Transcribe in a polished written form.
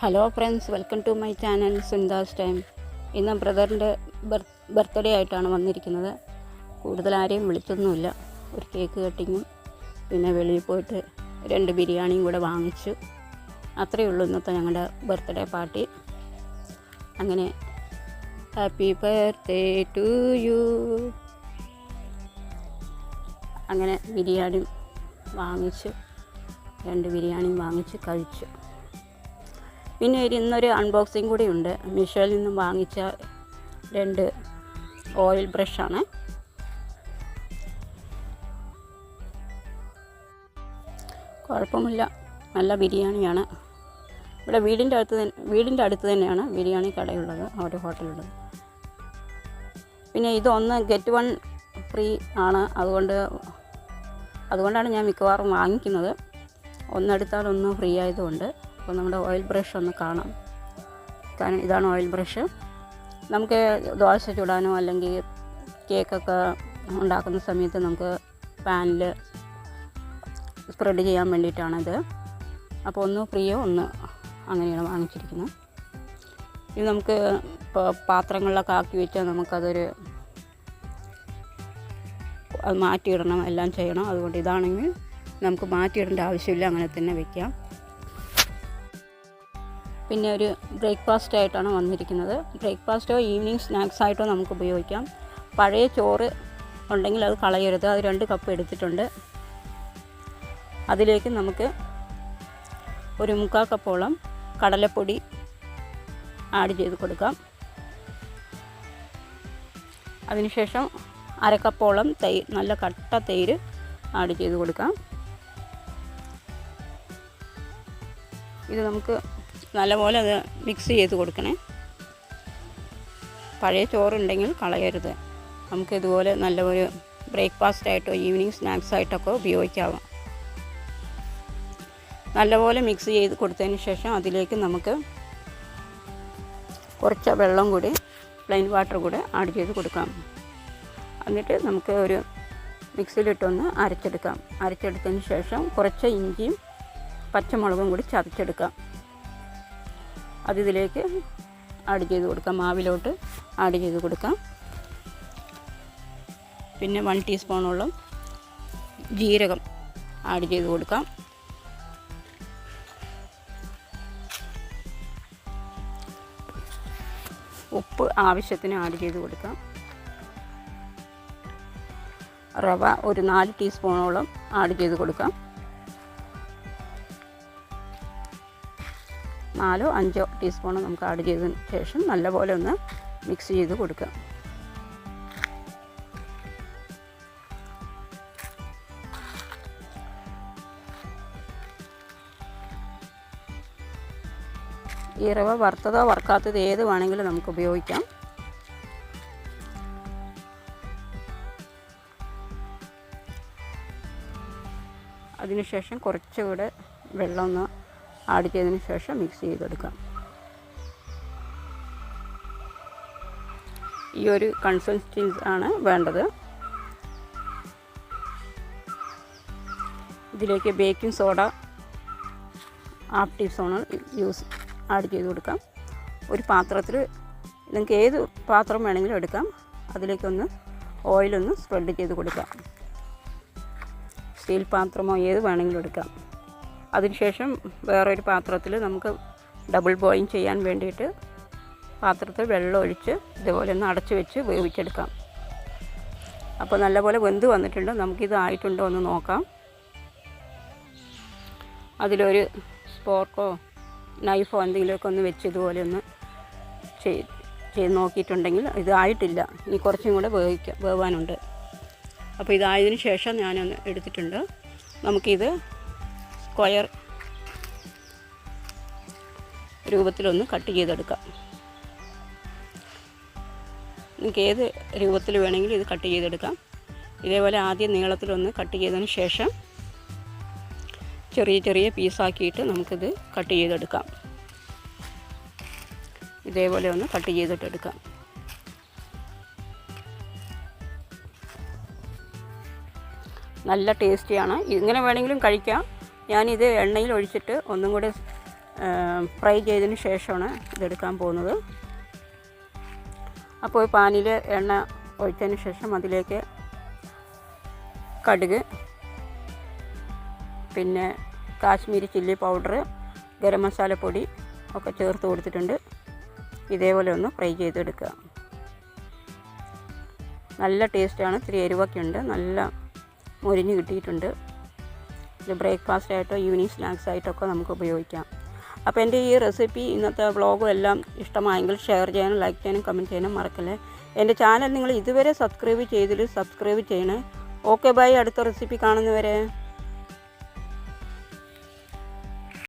Hello friends, welcome to my channel Sundas time. ഇന്ന് ബ്രദറിൻ്റെ birthday ആയിട്ടാണ് വന്നിരിക്കുന്നത്. കൂടുതൽ ആരെയും വിളിച്ചൊന്നുമില്ല. ഒരു കേക്ക് കട്ടിങ്ങും പിന്നെ വെളിയിൽ പോയിട്ട് 2 ബിരിയാണിയും കൂടെ വാങ്ങിച്ചു. അത്രയേ ഉള്ളൂ ഇന്നത്തെ ഞങ്ങളുടെ ബർത്ത്ഡേ പാർട്ടി. അങ്ങനെ ഹാപ്പി ബർത്ത്ഡേ ടു യു. അങ്ങനെ ബിരിയാണി വാങ്ങിച്ചു, 2 ബിരിയാണിയും വാങ്ങിച്ച് കഴിച്ചു. പിന്നെ ഇന്നൊരു അൺബോക്സിങ് കൂടി ഉണ്ട്. മീഷോയിൽ നിന്നും വാങ്ങിച്ച 2 ഓയിൽ ബ്രഷാണ്. കുഴപ്പമില്ല, നല്ല ബിരിയാണിയാണ്. ഇവിടെ വീടിൻ്റെ അടുത്ത് തന്നെയാണ് ബിരിയാണി കടയുള്ളത്, ഒരു ഹോട്ടലുള്ളത്. പിന്നെ ഇതൊന്ന് ഗെറ്റ് 1 ഫ്രീ ആണ്. അതുകൊണ്ടാണ് ഞാൻ മിക്കവാറും വാങ്ങിക്കുന്നത്. ഒന്നെടുത്താൽ ഒന്ന് ഫ്രീ ആയതുകൊണ്ട്. അപ്പോൾ നമ്മുടെ ഓയിൽ ബ്രഷ് ഒന്ന് കാണാം. കാരണം ഇതാണ് ഓയിൽ ബ്രഷ്. നമുക്ക് ദോശ ചുടാനോ അല്ലെങ്കിൽ കേക്കൊക്കെ ഉണ്ടാക്കുന്ന സമയത്ത് നമുക്ക് പാനിൽ സ്പ്രെഡ് ചെയ്യാൻ വേണ്ടിയിട്ടാണിത്. അപ്പോൾ ഒന്ന് ഫ്രീയോ ഒന്ന് അങ്ങനെയാണ് വാങ്ങിച്ചിരിക്കുന്നത്. ഇത് നമുക്ക് ഇപ്പോൾ പാത്രങ്ങളിലൊക്കെ ആക്കി വെച്ചാൽ അത് മാറ്റിയിടണം, എല്ലാം ചെയ്യണം. അതുകൊണ്ട് ഇതാണെങ്കിൽ നമുക്ക് മാറ്റിയിടേണ്ട ആവശ്യമില്ല, അങ്ങനെ തന്നെ വയ്ക്കാം. പിന്നെ ഒരു ബ്രേക്ക്ഫാസ്റ്റ് ആയിട്ടാണ് വന്നിരിക്കുന്നത്. ബ്രേക്ക്ഫാസ്റ്റോ ഈവനിങ് സ്നാക്സ് ആയിട്ടോ നമുക്ക് ഉപയോഗിക്കാം. പഴയ ചോറ് ഉണ്ടെങ്കിൽ അത് കളയരുത്. അത് 2 കപ്പ് എടുത്തിട്ടുണ്ട്. അതിലേക്ക് നമുക്ക് ഒരു 3/4 കപ്പോളം കടലപ്പൊടി ആഡ് ചെയ്ത് കൊടുക്കാം. അതിനുശേഷം 1/2 കപ്പോളം നല്ല കട്ട തൈര് ആഡ് ചെയ്ത് കൊടുക്കാം. ഇത് നമുക്ക് നല്ലപോലെ അത് മിക്സ് ചെയ്ത് കൊടുക്കണേ. പഴയ ചോറുണ്ടെങ്കിൽ കളയരുത്. നമുക്കിതുപോലെ നല്ല ഒരു ബ്രേക്ക്ഫാസ്റ്റ് ആയിട്ടോ ഈവനിങ് സ്നാക്സ് ആയിട്ടൊക്കെ ഉപയോഗിക്കാം. നല്ലപോലെ മിക്സ് ചെയ്ത് കൊടുത്തതിന് ശേഷം അതിലേക്ക് നമുക്ക് കുറച്ച് വെള്ളം കൂടി, പ്ലെയിൻ വാട്ടർ കൂടെ ആഡ് ചെയ്ത് കൊടുക്കാം. എന്നിട്ട് നമുക്ക് ഒരു മിക്സിയിലിട്ടൊന്ന് അരച്ചെടുക്കാം. അരച്ചെടുത്തതിന് ശേഷം കുറച്ച് ഇഞ്ചിയും പച്ചമുളകും കൂടി ചതച്ചെടുക്കാം. അതിലേക്ക് ആഡ് ചെയ്ത് കൊടുക്കാം, മാവിലോട്ട് ആഡ് ചെയ്ത് കൊടുക്കാം. പിന്നെ 1 ടീസ്പൂണോളം ജീരകം ആഡ് ചെയ്ത് കൊടുക്കാം. ഉപ്പ് ആവശ്യത്തിന് ആഡ് ചെയ്ത് കൊടുക്കാം. റവ ഒരു 4 ടീസ്പൂണോളം ആഡ് ചെയ്ത് കൊടുക്കാം. 4-5 ടീസ്പൂൺ നമുക്ക് ആഡ് ചെയ്തതിന് ശേഷം നല്ലപോലെ ഒന്ന് മിക്സ് ചെയ്ത് കൊടുക്കാം. ഈ റവ വറുത്തതോ വറുക്കാത്തതോ ഏത് വേണമെങ്കിലും നമുക്ക് ഉപയോഗിക്കാം. അതിനുശേഷം കുറച്ചുകൂടെ വെള്ളം ഒന്ന് ആഡ് ചെയ്തതിന് ശേഷം മിക്സ് ചെയ്തെടുക്കാം. ഈ ഒരു കൺസിസ്റ്റൻസി ആണ് വേണ്ടത്. ഇതിലേക്ക് ബേക്കിംഗ് സോഡ 1/2 ടീസ്പൂൺ ആഡ് ചെയ്ത് കൊടുക്കാം. ഒരു പാത്രത്തിൽ നിങ്ങൾക്ക് ഏത് പാത്രം വേണമെങ്കിലും എടുക്കാം. അതിലേക്കൊന്ന് ഓയിലൊന്ന് സ്പ്രെഡ് ചെയ്ത് കൊടുക്കാം. സ്റ്റീൽ പാത്രമോ ഏത് വേണമെങ്കിലും എടുക്കാം. അതിനുശേഷം വേറൊരു പാത്രത്തിൽ നമുക്ക് ഡബിൾ ബോയിലിംഗ് ചെയ്യാൻ വേണ്ടിയിട്ട് പാത്രത്തിൽ വെള്ളം ഒഴിച്ച് ഇതുപോലെ ഒന്ന് അടച്ചു വെച്ച് വേവിച്ചെടുക്കാം. അപ്പോൾ നല്ലപോലെ വെന്ത് വന്നിട്ടുണ്ട്. നമുക്കിത് ആയിട്ടുണ്ടോ എന്ന് നോക്കാം. അതിലൊരു സ്പോർക്കോ നൈഫോ എന്തെങ്കിലുമൊക്കെ ഒന്ന് വെച്ച് ഇതുപോലെ ഒന്ന് ചെയ്ത് നോക്കിയിട്ടുണ്ടെങ്കിൽ ഇതായിട്ടില്ല, ഇനി കുറച്ചും കൂടെ വേവാനുണ്ട്. അപ്പോൾ ഇതായതിനു ശേഷം ഞാനൊന്ന് എടുത്തിട്ടുണ്ട്. നമുക്കിത് സ്ക്വയർ രൂപത്തിലൊന്ന് കട്ട് ചെയ്തെടുക്കാം. നിങ്ങൾക്ക് ഏത് രൂപത്തിൽ വേണമെങ്കിലും ഇത് കട്ട് ചെയ്തെടുക്കാം. ഇതേപോലെ ആദ്യം നീളത്തിലൊന്ന് കട്ട് ചെയ്തതിന് ശേഷം ചെറിയ ചെറിയ പീസാക്കിയിട്ട് നമുക്കിത് കട്ട് ചെയ്തെടുക്കാം. ഇതേപോലെ ഒന്ന് കട്ട് ചെയ്തിട്ടെടുക്കാം. നല്ല ടേസ്റ്റിയാണ്. ഇങ്ങനെ വേണമെങ്കിലും കഴിക്കാം. ഞാനിത് എണ്ണയിൽ ഒഴിച്ചിട്ട് ഒന്നും കൂടെ ഫ്രൈ ചെയ്തതിന് ശേഷമാണ് ഇതെടുക്കാൻ പോകുന്നത്. അപ്പോൾ പാനിൽ എണ്ണ ഒഴിച്ചതിന് ശേഷം അതിലേക്ക് കടുക്, പിന്നെ കാശ്മീരി ചില്ലി പൗഡർ, ഗരം മസാലപ്പൊടി ഒക്കെ ചേർത്ത് കൊടുത്തിട്ടുണ്ട്. ഇതേപോലെ ഒന്ന് ഫ്രൈ ചെയ്തെടുക്കുക. നല്ല ടേസ്റ്റാണ്. ഇത്തിരി എരിവൊക്കെ ഉണ്ട്. നല്ല മൊരിഞ്ഞ് കിട്ടിയിട്ടുണ്ട്. ഇത് ബ്രേക്ക്ഫാസ്റ്റ് ആയിട്ടോ ഈവനിങ് സ്നാക്സ് ആയിട്ടൊക്കെ നമുക്ക് ഉപയോഗിക്കാം. അപ്പോൾ എൻ്റെ ഈ റെസിപ്പി, ഇന്നത്തെ വ്ളോഗും എല്ലാം ഇഷ്ടമായെങ്കിൽ ഷെയർ ചെയ്യാനും ലൈക്ക് ചെയ്യാനും കമൻറ്റ് ചെയ്യാനും മറക്കല്ലേ. എൻ്റെ ചാനൽ നിങ്ങൾ ഇതുവരെ സബ്സ്ക്രൈബ് ചെയ്തിട്ട് സബ്സ്ക്രൈബ് ചെയ്യണേ. Okay bye. അടുത്ത റെസിപ്പി കാണുന്നവരെ.